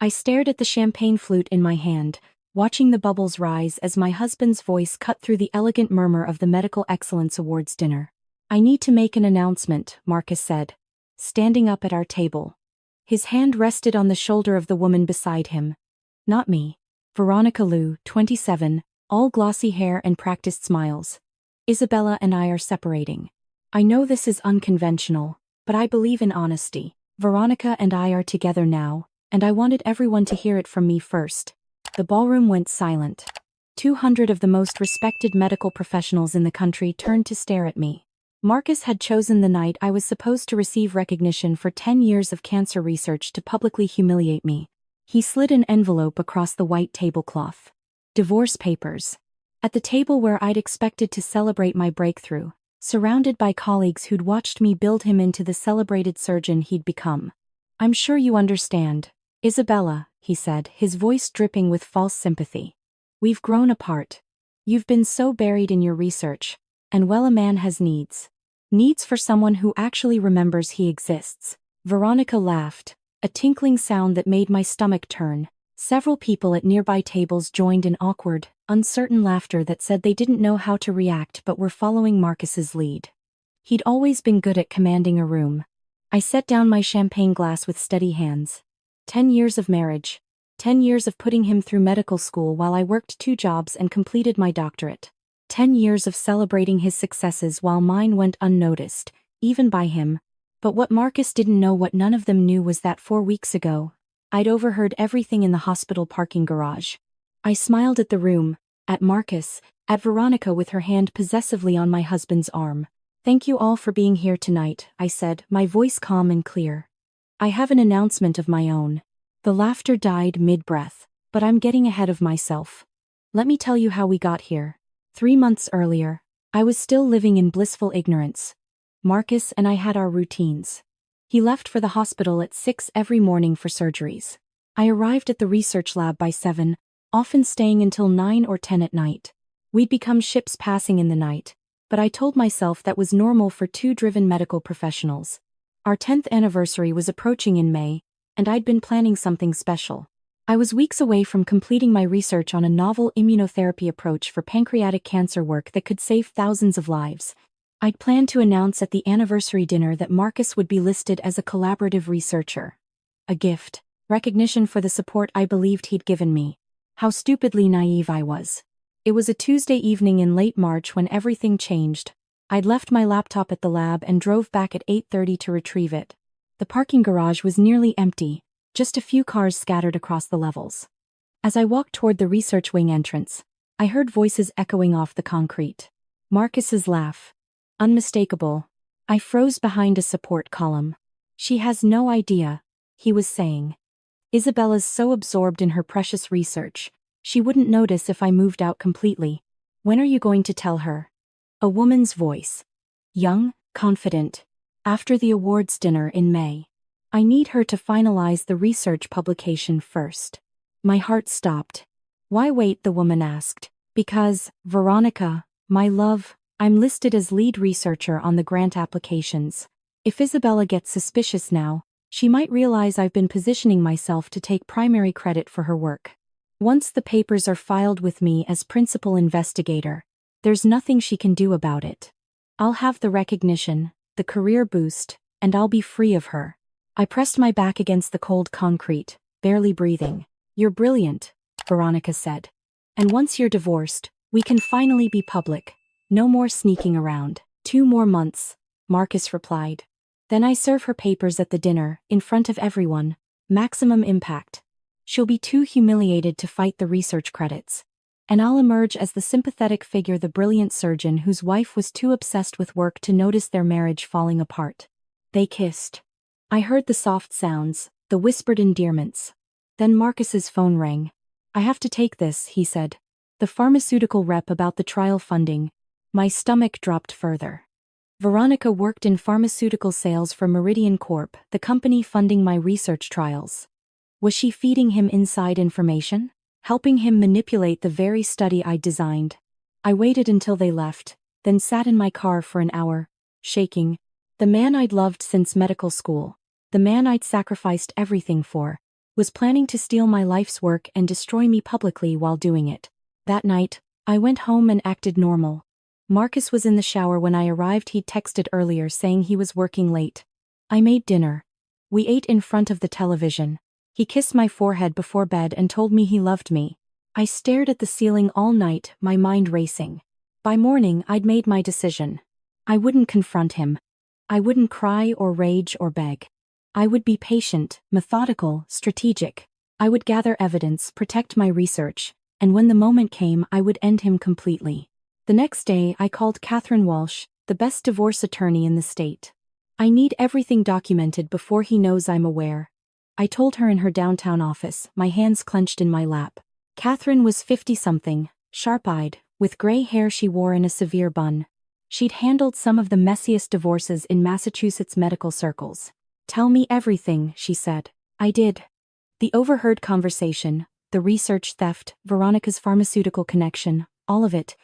I stared at the champagne flute in my hand, watching the bubbles rise as my husband's voice cut through the elegant murmur of the Medical Excellence Awards dinner. "I need to make an announcement," Marcus said, standing up at our table. His hand rested on the shoulder of the woman beside him. "Not me. Veronica Liu, 27, all glossy hair and practiced smiles. Isabella and I are separating. I know this is unconventional, but I believe in honesty. Veronica and I are together now, and I wanted everyone to hear it from me first." The ballroom went silent. 200 of the most respected medical professionals in the country turned to stare at me. Marcus had chosen the night I was supposed to receive recognition for 10 years of cancer research to publicly humiliate me. He slid an envelope across the white tablecloth. Divorce papers. At the table where I'd expected to celebrate my breakthrough, surrounded by colleagues who'd watched me build him into the celebrated surgeon he'd become. "I'm sure you understand, Isabella," he said, his voice dripping with false sympathy. "We've grown apart. You've been so buried in your research, and well, a man has needs. Needs for someone who actually remembers he exists." Veronica laughed, a tinkling sound that made my stomach turn. Several people at nearby tables joined in awkward, uncertain laughter that said they didn't know how to react but were following Marcus's lead. He'd always been good at commanding a room. I set down my champagne glass with steady hands. 10 years of marriage. 10 years of putting him through medical school while I worked 2 jobs and completed my doctorate. 10 years of celebrating his successes while mine went unnoticed, even by him. But what Marcus didn't know, what none of them knew, was that 4 weeks ago, I'd overheard everything in the hospital parking garage. I smiled at the room, at Marcus, at Veronica with her hand possessively on my husband's arm. "Thank you all for being here tonight," I said, my voice calm and clear. "I have an announcement of my own." The laughter died mid-breath, but I'm getting ahead of myself. Let me tell you how we got here. 3 months earlier, I was still living in blissful ignorance. Marcus and I had our routines. He left for the hospital at 6 every morning for surgeries. I arrived at the research lab by 7, often staying until 9 or 10 at night. We'd become ships passing in the night, but I told myself that was normal for 2 driven medical professionals. Our 10th anniversary was approaching in May, and I'd been planning something special. I was weeks away from completing my research on a novel immunotherapy approach for pancreatic cancer, work that could save thousands of lives. I'd planned to announce at the anniversary dinner that Marcus would be listed as a collaborative researcher. A gift, recognition for the support I believed he'd given me. How stupidly naive I was. It was a Tuesday evening in late March when everything changed. I'd left my laptop at the lab and drove back at 8:30 to retrieve it. The parking garage was nearly empty, just a few cars scattered across the levels. As I walked toward the research wing entrance, I heard voices echoing off the concrete. Marcus's laugh. Unmistakable. I froze behind a support column. "She has no idea," he was saying. "Isabella's so absorbed in her precious research, she wouldn't notice if I moved out completely. When are you going to tell her?" A woman's voice. Young, confident. "After the awards dinner in May. I need her to finalize the research publication first." My heart stopped. "Why wait?" the woman asked. "Because, Veronica, my love, I'm listed as lead researcher on the grant applications. If Isabella gets suspicious now, she might realize I've been positioning myself to take primary credit for her work. Once the papers are filed with me as principal investigator, there's nothing she can do about it. I'll have the recognition, the career boost, and I'll be free of her." I pressed my back against the cold concrete, barely breathing. "You're brilliant," Veronica said. "And once you're divorced, we can finally be public. No more sneaking around." 2 more months, Marcus replied. "Then I serve her papers at the dinner, in front of everyone. Maximum impact. She'll be too humiliated to fight the research credits. And I'll emerge as the sympathetic figure, the brilliant surgeon whose wife was too obsessed with work to notice their marriage falling apart." They kissed. I heard the soft sounds, the whispered endearments. Then Marcus's phone rang. "I have to take this," he said. "The pharmaceutical rep about the trial funding." My stomach dropped further. Veronica worked in pharmaceutical sales for Meridian Corp., the company funding my research trials. Was she feeding him inside information? Helping him manipulate the very study I designed? I waited until they left, then sat in my car for an hour, shaking. The man I'd loved since medical school. The man I'd sacrificed everything for. was planning to steal my life's work and destroy me publicly while doing it. That night, I went home and acted normal. Marcus was in the shower when I arrived. He'd texted earlier saying he was working late. I made dinner. We ate in front of the television. He kissed my forehead before bed and told me he loved me. I stared at the ceiling all night, my mind racing. By morning, I'd made my decision. I wouldn't confront him. I wouldn't cry or rage or beg. I would be patient, methodical, strategic. I would gather evidence, protect my research, and when the moment came, I would end him completely. The next day, I called Catherine Walsh, the best divorce attorney in the state. I need everything documented before he knows I'm aware. I told her in her downtown office, my hands clenched in my lap. Catherine was 50-something, sharp-eyed, with gray hair she wore in a severe bun. She'd handled some of the messiest divorces in Massachusetts medical circles. "Tell me everything," she said. I did. The overheard conversation, the research theft, Veronica's pharmaceutical connection, all of it.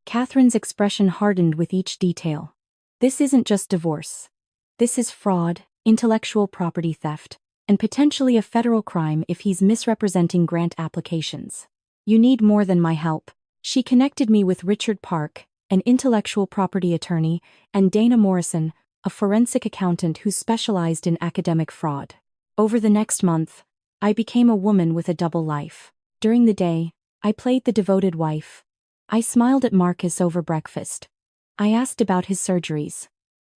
Catherine's expression hardened with each detail. "This isn't just divorce. This is fraud, intellectual property theft, and potentially a federal crime if he's misrepresenting grant applications. You need more than my help." She connected me with Richard Park, an intellectual property attorney, and Dana Morrison, a forensic accountant who specialized in academic fraud. Over the next month, I became a woman with a double life. During the day, I played the devoted wife. I smiled at Marcus over breakfast. I asked about his surgeries.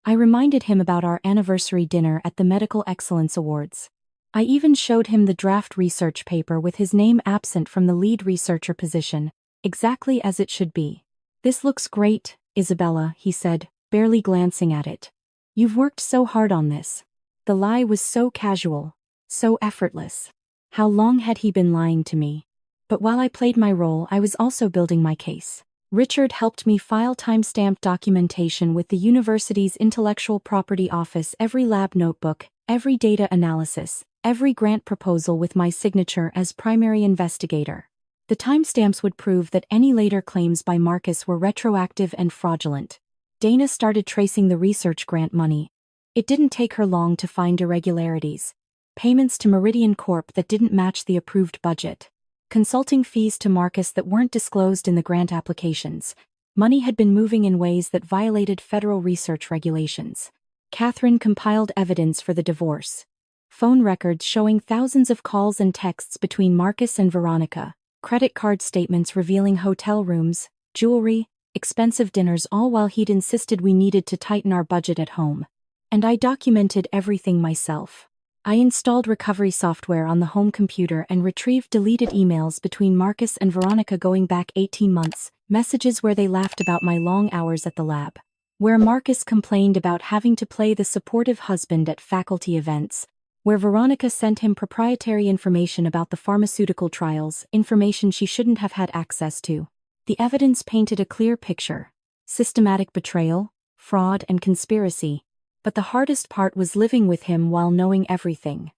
I reminded him about our anniversary dinner at the Medical Excellence Awards. I even showed him the draft research paper with his name absent from the lead researcher position, exactly as it should be. "This looks great, Isabella," he said, barely glancing at it. "You've worked so hard on this." The lie was so casual, so effortless. How long had he been lying to me? But while I played my role, I was also building my case. Richard helped me file timestamp documentation with the university's intellectual property office, every lab notebook, every data analysis, every grant proposal with my signature as primary investigator. The timestamps would prove that any later claims by Marcus were retroactive and fraudulent. Dana started tracing the research grant money. It didn't take her long to find irregularities. Payments to Meridian Corp that didn't match the approved budget. Consulting fees to Marcus that weren't disclosed in the grant applications. Money had been moving in ways that violated federal research regulations. Catherine compiled evidence for the divorce. Phone records showing thousands of calls and texts between Marcus and Veronica. Credit card statements revealing hotel rooms, jewelry, expensive dinners, all while he'd insisted we needed to tighten our budget at home. And I documented everything myself. I installed recovery software on the home computer and retrieved deleted emails between Marcus and Veronica going back 18 months, messages where they laughed about my long hours at the lab, where Marcus complained about having to play the supportive husband at faculty events, where Veronica sent him proprietary information about the pharmaceutical trials, information she shouldn't have had access to. The evidence painted a clear picture: systematic betrayal, fraud, and conspiracy. But the hardest part was living with him while knowing everything.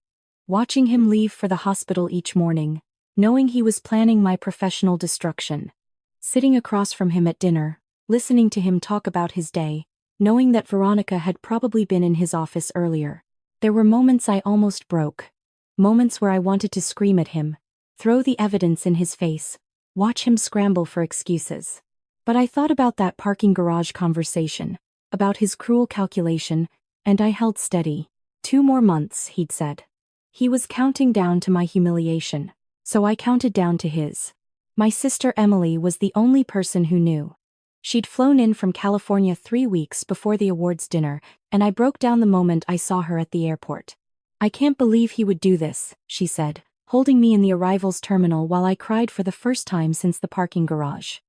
Watching him leave for the hospital each morning, knowing he was planning my professional destruction. Sitting across from him at dinner, listening to him talk about his day, knowing that Veronica had probably been in his office earlier. There were moments I almost broke. Moments where I wanted to scream at him, throw the evidence in his face, watch him scramble for excuses. But I thought about that parking garage conversation, about his cruel calculation, and I held steady. 2 more months, he'd said. He was counting down to my humiliation, so I counted down to his. My sister Emily was the only person who knew. She'd flown in from California 3 weeks before the awards dinner, and I broke down the moment I saw her at the airport. "I can't believe he would do this," she said, holding me in the arrivals terminal while I cried for the first time since the parking garage.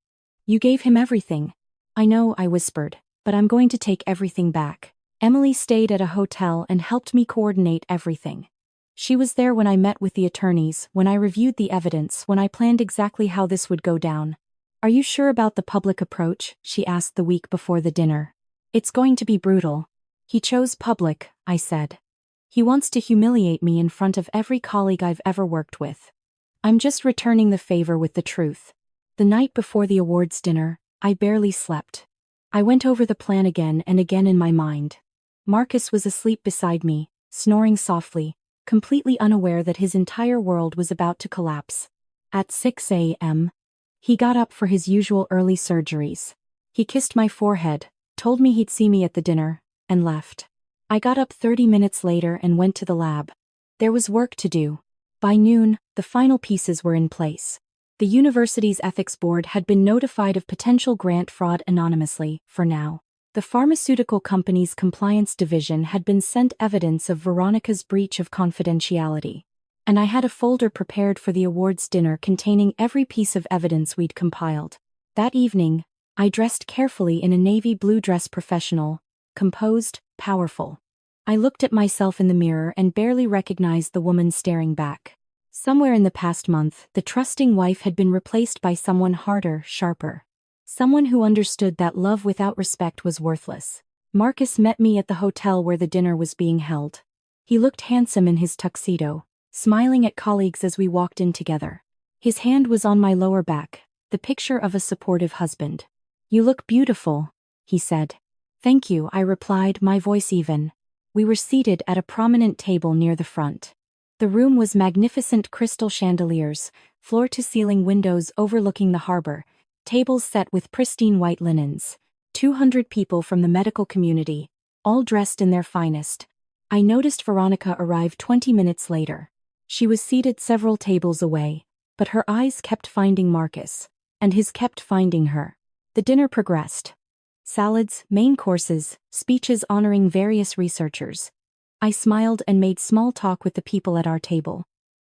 "You gave him everything." "I know," I whispered, "but I'm going to take everything back." Emily stayed at a hotel and helped me coordinate everything. She was there when I met with the attorneys, when I reviewed the evidence, when I planned exactly how this would go down. "Are you sure about the public approach?" she asked the week before the dinner. "It's going to be brutal." "He chose public," I said. "He wants to humiliate me in front of every colleague I've ever worked with." "I'm just returning the favor with the truth." The night before the awards dinner, I barely slept. I went over the plan again and again in my mind. Marcus was asleep beside me, snoring softly, completely unaware that his entire world was about to collapse. At 6 a.m., he got up for his usual early surgeries. He kissed my forehead, told me he'd see me at the dinner, and left. I got up 30 minutes later and went to the lab. There was work to do. By noon, the final pieces were in place. The university's ethics board had been notified of potential grant fraud anonymously, for now. The pharmaceutical company's compliance division had been sent evidence of Veronica's breach of confidentiality. And I had a folder prepared for the awards dinner containing every piece of evidence we'd compiled. That evening, I dressed carefully in a navy blue dress, professional, composed, powerful. I looked at myself in the mirror and barely recognized the woman staring back. Somewhere in the past month, the trusting wife had been replaced by someone harder, sharper. Someone who understood that love without respect was worthless. Marcus met me at the hotel where the dinner was being held. He looked handsome in his tuxedo, smiling at colleagues as we walked in together. His hand was on my lower back, the picture of a supportive husband. "You look beautiful," he said. "Thank you," I replied, my voice even. We were seated at a prominent table near the front. The room was magnificent, crystal chandeliers, floor-to-ceiling windows overlooking the harbor, tables set with pristine white linens. 200 people from the medical community, all dressed in their finest. I noticed Veronica arrive 20 minutes later. She was seated several tables away, but her eyes kept finding Marcus, and his kept finding her. The dinner progressed. Salads, main courses, speeches honoring various researchers. I smiled and made small talk with the people at our table,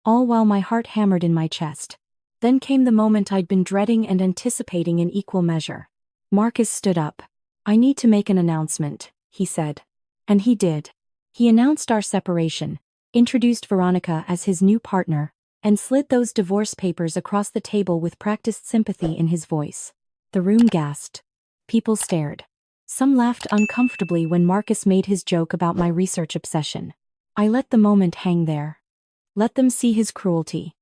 all while my heart hammered in my chest. Then came the moment I'd been dreading and anticipating in equal measure. Marcus stood up. "I need to make an announcement," he said. And he did. He announced our separation, introduced Veronica as his new partner, and slid those divorce papers across the table with practiced sympathy in his voice. The room gasped. People stared. Some laughed uncomfortably when Marcus made his joke about my research obsession. I let the moment hang there. Let them see his cruelty.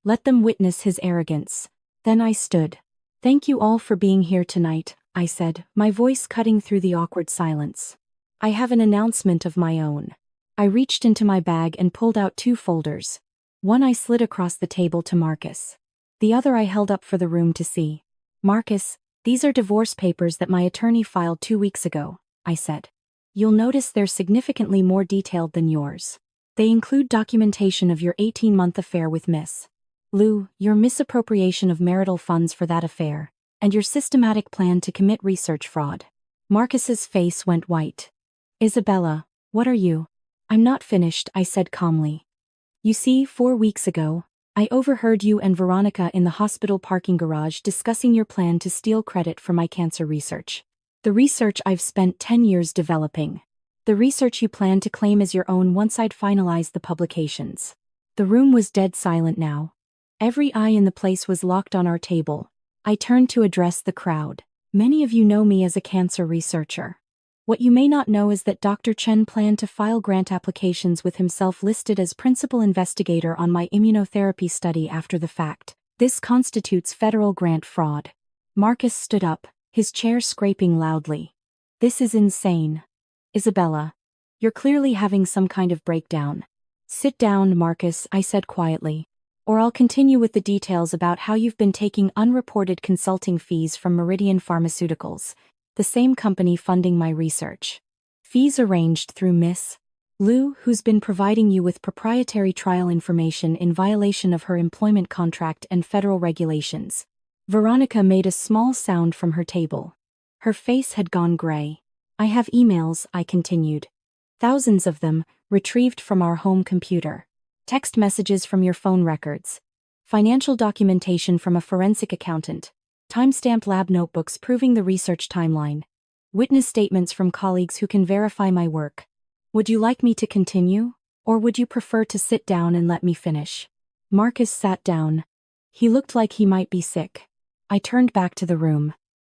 Let them witness his arrogance. Then I stood. "Thank you all for being here tonight," I said, my voice cutting through the awkward silence. "I have an announcement of my own." I reached into my bag and pulled out 2 folders. One I slid across the table to Marcus. The other I held up for the room to see. "Marcus, these are divorce papers that my attorney filed 2 weeks ago," I said. "You'll notice they're significantly more detailed than yours. They include documentation of your 18-month affair with Miss Lou, your misappropriation of marital funds for that affair, and your systematic plan to commit research fraud." Marcus's face went white. "Isabella, what are you?" "I'm not finished," I said calmly. "You see, 4 weeks ago, I overheard you and Veronica in the hospital parking garage discussing your plan to steal credit for my cancer research. The research I've spent 10 years developing. The research you plan to claim as your own once I'd finalized the publications." The room was dead silent now. Every eye in the place was locked on our table. I turned to address the crowd. "Many of you know me as a cancer researcher. What you may not know is that Dr. Chen planned to file grant applications with himself listed as principal investigator on my immunotherapy study after the fact. This constitutes federal grant fraud." Marcus stood up, his chair scraping loudly. "This is insane. Isabella, you're clearly having some kind of breakdown." "Sit down, Marcus," I said quietly. "Or I'll continue with the details about how you've been taking unreported consulting fees from Meridian Pharmaceuticals, the same company funding my research. Fees arranged through Miss Lou, who's been providing you with proprietary trial information in violation of her employment contract and federal regulations." Veronica made a small sound from her table. Her face had gone gray. "I have emails," I continued. "Thousands of them, retrieved from our home computer. Text messages from your phone records. Financial documentation from a forensic accountant. Timestamped lab notebooks proving the research timeline. Witness statements from colleagues who can verify my work. Would you like me to continue, or would you prefer to sit down and let me finish?" Marcus sat down. He looked like he might be sick. I turned back to the room.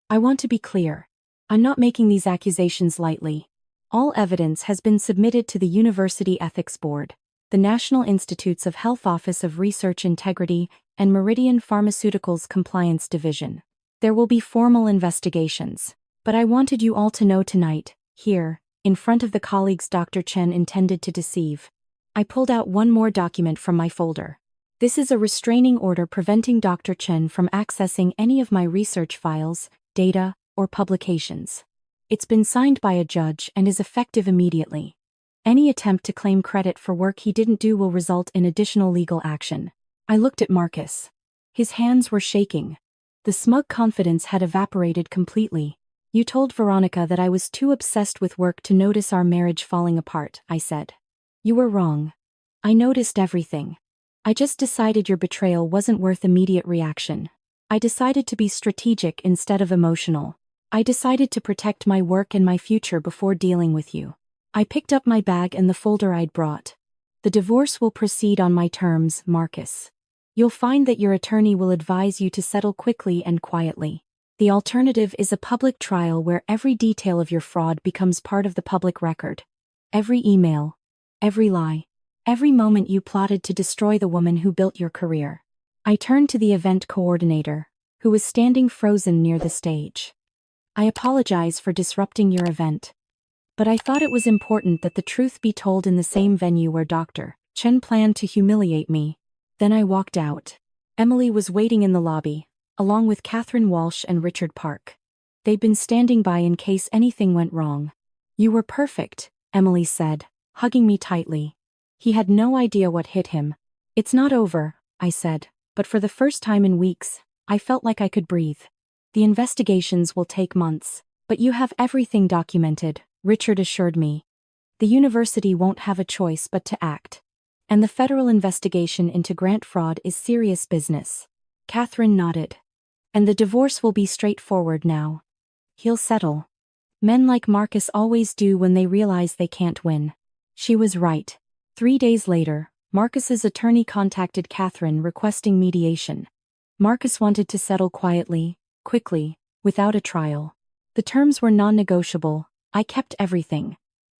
"I want to be clear. I'm not making these accusations lightly. All evidence has been submitted to the University Ethics Board, the National Institutes of Health Office of Research Integrity, and Meridian Pharmaceuticals Compliance Division. There will be formal investigations. But I wanted you all to know tonight, here, in front of the colleagues Dr. Chen intended to deceive. I pulled out one more document from my folder. This is a restraining order preventing Dr. Chen from accessing any of my research files, data, or publications. It's been signed by a judge and is effective immediately. Any attempt to claim credit for work he didn't do will result in additional legal action. I looked at Marcus. His hands were shaking. The smug confidence had evaporated completely. You told Veronica that I was too obsessed with work to notice our marriage falling apart, I said. You were wrong. I noticed everything. I just decided your betrayal wasn't worth immediate reaction. I decided to be strategic instead of emotional. I decided to protect my work and my future before dealing with you. I picked up my bag and the folder I'd brought. The divorce will proceed on my terms, Marcus. You'll find that your attorney will advise you to settle quickly and quietly. The alternative is a public trial where every detail of your fraud becomes part of the public record. Every email, every lie, every moment you plotted to destroy the woman who built your career. I turned to the event coordinator, who was standing frozen near the stage. I apologize for disrupting your event. But I thought it was important that the truth be told in the same venue where Dr. Chen planned to humiliate me. Then I walked out. Emily was waiting in the lobby, along with Catherine Walsh and Richard Park. They'd been standing by in case anything went wrong. You were perfect, Emily said, hugging me tightly. He had no idea what hit him. It's not over, I said, but for the first time in weeks, I felt like I could breathe. The investigations will take months, but you have everything documented, Richard assured me. The university won't have a choice but to act. And the federal investigation into grant fraud is serious business. Catherine nodded. And the divorce will be straightforward now. He'll settle. Men like Marcus always do when they realize they can't win. She was right. 3 days later, Marcus's attorney contacted Catherine requesting mediation. Marcus wanted to settle quietly, quickly, without a trial. The terms were non-negotiable. I kept everything.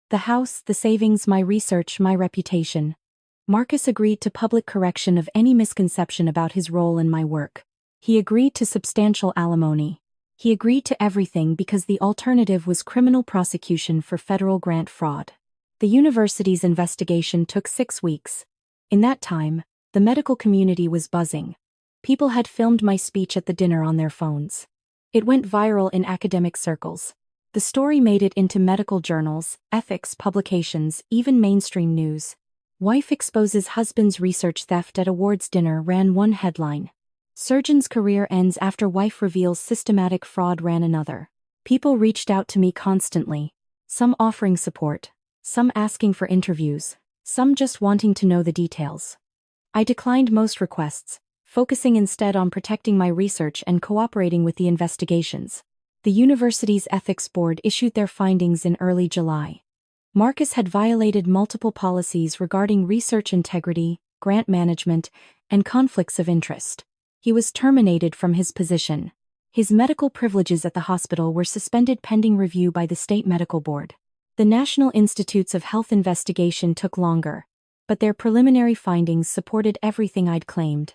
The house, the savings, my research, my reputation. Marcus agreed to public correction of any misconception about his role in my work. He agreed to substantial alimony. He agreed to everything because the alternative was criminal prosecution for federal grant fraud. The university's investigation took 6 weeks. In that time, the medical community was buzzing. People had filmed my speech at the dinner on their phones. It went viral in academic circles. The story made it into medical journals, ethics publications, even mainstream news. Wife exposes husband's research theft at awards dinner ran one headline. Surgeon's career ends after wife reveals systematic fraud ran another. People reached out to me constantly, some offering support, some asking for interviews, some just wanting to know the details. I declined most requests, focusing instead on protecting my research and cooperating with the investigations. The university's ethics board issued their findings in early July. Marcus had violated multiple policies regarding research integrity, grant management, and conflicts of interest. He was terminated from his position. His medical privileges at the hospital were suspended pending review by the state medical board. The National Institutes of Health investigation took longer, but their preliminary findings supported everything I'd claimed.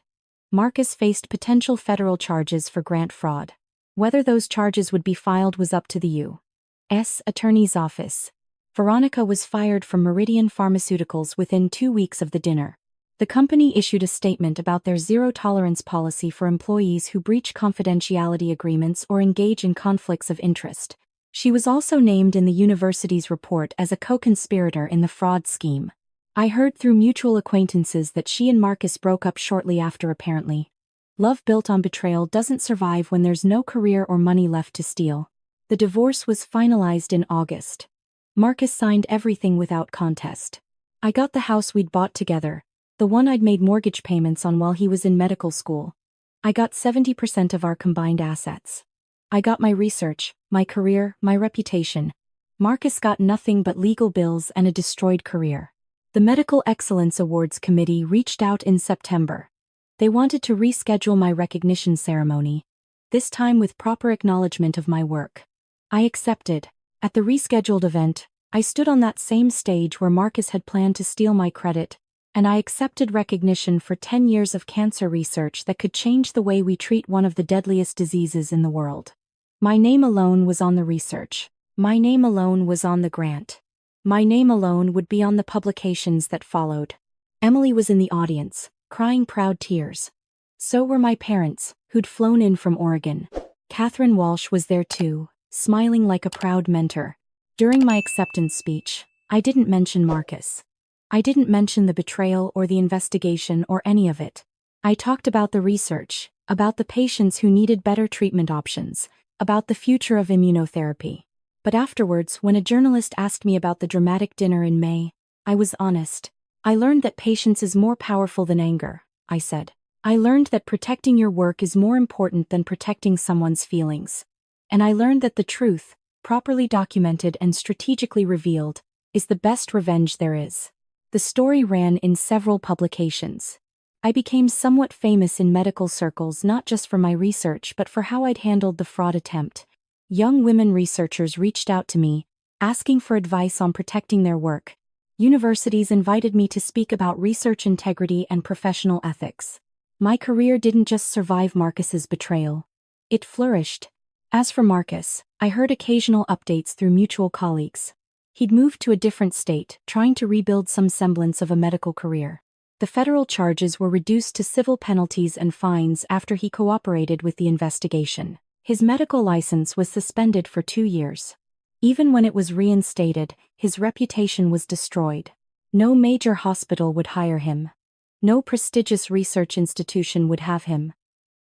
Marcus faced potential federal charges for grant fraud. Whether those charges would be filed was up to the U.S. Attorney's Office. Veronica was fired from Meridian Pharmaceuticals within 2 weeks of the dinner. The company issued a statement about their zero-tolerance policy for employees who breach confidentiality agreements or engage in conflicts of interest. She was also named in the university's report as a co-conspirator in the fraud scheme. I heard through mutual acquaintances that she and Marcus broke up shortly after apparently. Love built on betrayal doesn't survive when there's no career or money left to steal. The divorce was finalized in August. Marcus signed everything without contest. I got the house we'd bought together, the one I'd made mortgage payments on while he was in medical school. I got 70% of our combined assets. I got my research, my career, my reputation. Marcus got nothing but legal bills and a destroyed career. The Medical Excellence Awards Committee reached out in September. They wanted to reschedule my recognition ceremony, this time with proper acknowledgement of my work. I accepted. At the rescheduled event, I stood on that same stage where Marcus had planned to steal my credit, and I accepted recognition for 10 years of cancer research that could change the way we treat one of the deadliest diseases in the world. My name alone was on the research. My name alone was on the grant. My name alone would be on the publications that followed. Emily was in the audience, crying proud tears. So were my parents, who'd flown in from Oregon. Catherine Walsh was there too, smiling like a proud mentor. During my acceptance speech, I didn't mention Marcus. I didn't mention the betrayal or the investigation or any of it. I talked about the research, about the patients who needed better treatment options, about the future of immunotherapy. But afterwards, when a journalist asked me about the dramatic dinner in May, I was honest. I learned that patience is more powerful than anger, I said. I learned that protecting your work is more important than protecting someone's feelings. And I learned that the truth, properly documented and strategically revealed, is the best revenge there is. The story ran in several publications. I became somewhat famous in medical circles not just for my research but for how I'd handled the fraud attempt. Young women researchers reached out to me, asking for advice on protecting their work. Universities invited me to speak about research integrity and professional ethics. My career didn't just survive Marcus's betrayal. It flourished. As for Marcus, I heard occasional updates through mutual colleagues. He'd moved to a different state, trying to rebuild some semblance of a medical career. The federal charges were reduced to civil penalties and fines after he cooperated with the investigation. His medical license was suspended for 2 years. Even when it was reinstated, his reputation was destroyed. No major hospital would hire him. No prestigious research institution would have him.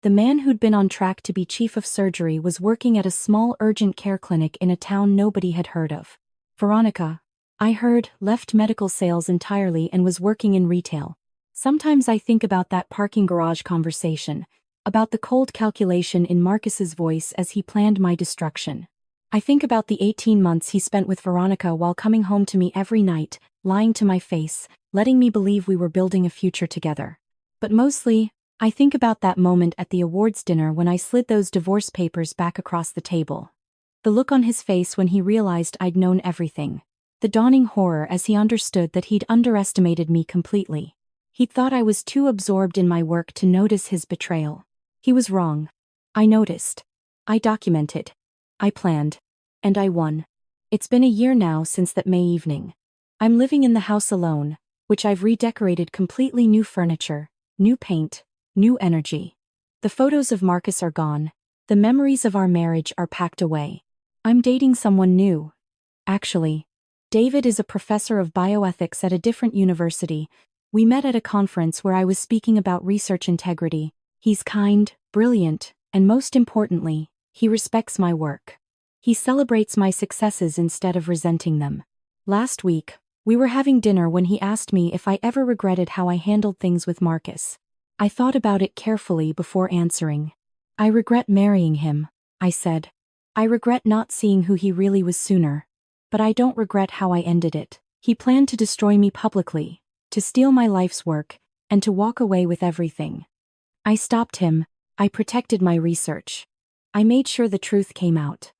The man who'd been on track to be chief of surgery was working at a small urgent care clinic in a town nobody had heard of. Veronica, I heard, left medical sales entirely and was working in retail. Sometimes I think about that parking garage conversation, about the cold calculation in Marcus's voice as he planned my destruction. I think about the 18 months he spent with Veronica while coming home to me every night, lying to my face, letting me believe we were building a future together. But mostly, I think about that moment at the awards dinner when I slid those divorce papers back across the table. The look on his face when he realized I'd known everything. The dawning horror as he understood that he'd underestimated me completely. He'd thought I was too absorbed in my work to notice his betrayal. He was wrong. I noticed. I documented. I planned. And I won. It's been a year now since that May evening. I'm living in the house alone, which I've redecorated completely new furniture, new paint, new energy. The photos of Marcus are gone. The memories of our marriage are packed away. I'm dating someone new. Actually, David is a professor of bioethics at a different university. We met at a conference where I was speaking about research integrity. He's kind, brilliant, and most importantly, he respects my work. He celebrates my successes instead of resenting them. Last week, we were having dinner when he asked me if I ever regretted how I handled things with Marcus. I thought about it carefully before answering. I regret marrying him, I said. I regret not seeing who he really was sooner. But I don't regret how I ended it. He planned to destroy me publicly, to steal my life's work, and to walk away with everything. I stopped him. I protected my research. I made sure the truth came out.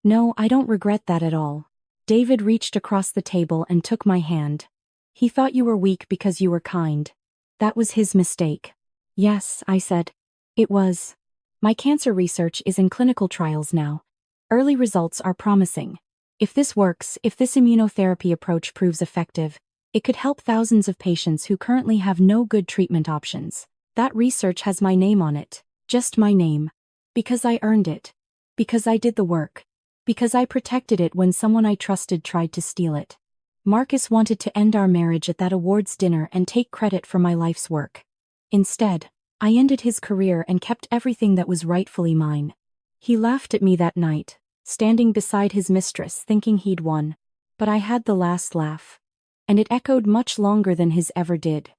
No, I don't regret that at all. David reached across the table and took my hand. He thought you were weak because you were kind. That was his mistake. Yes, I said. It was. My cancer research is in clinical trials now. Early results are promising. If this works, if this immunotherapy approach proves effective, it could help thousands of patients who currently have no good treatment options. That research has my name on it. Just my name. Because I earned it. Because I did the work. Because I protected it when someone I trusted tried to steal it. Marcus wanted to end our marriage at that awards dinner and take credit for my life's work. Instead, I ended his career and kept everything that was rightfully mine. He laughed at me that night, standing beside his mistress thinking he'd won. But I had the last laugh. And it echoed much longer than his ever did.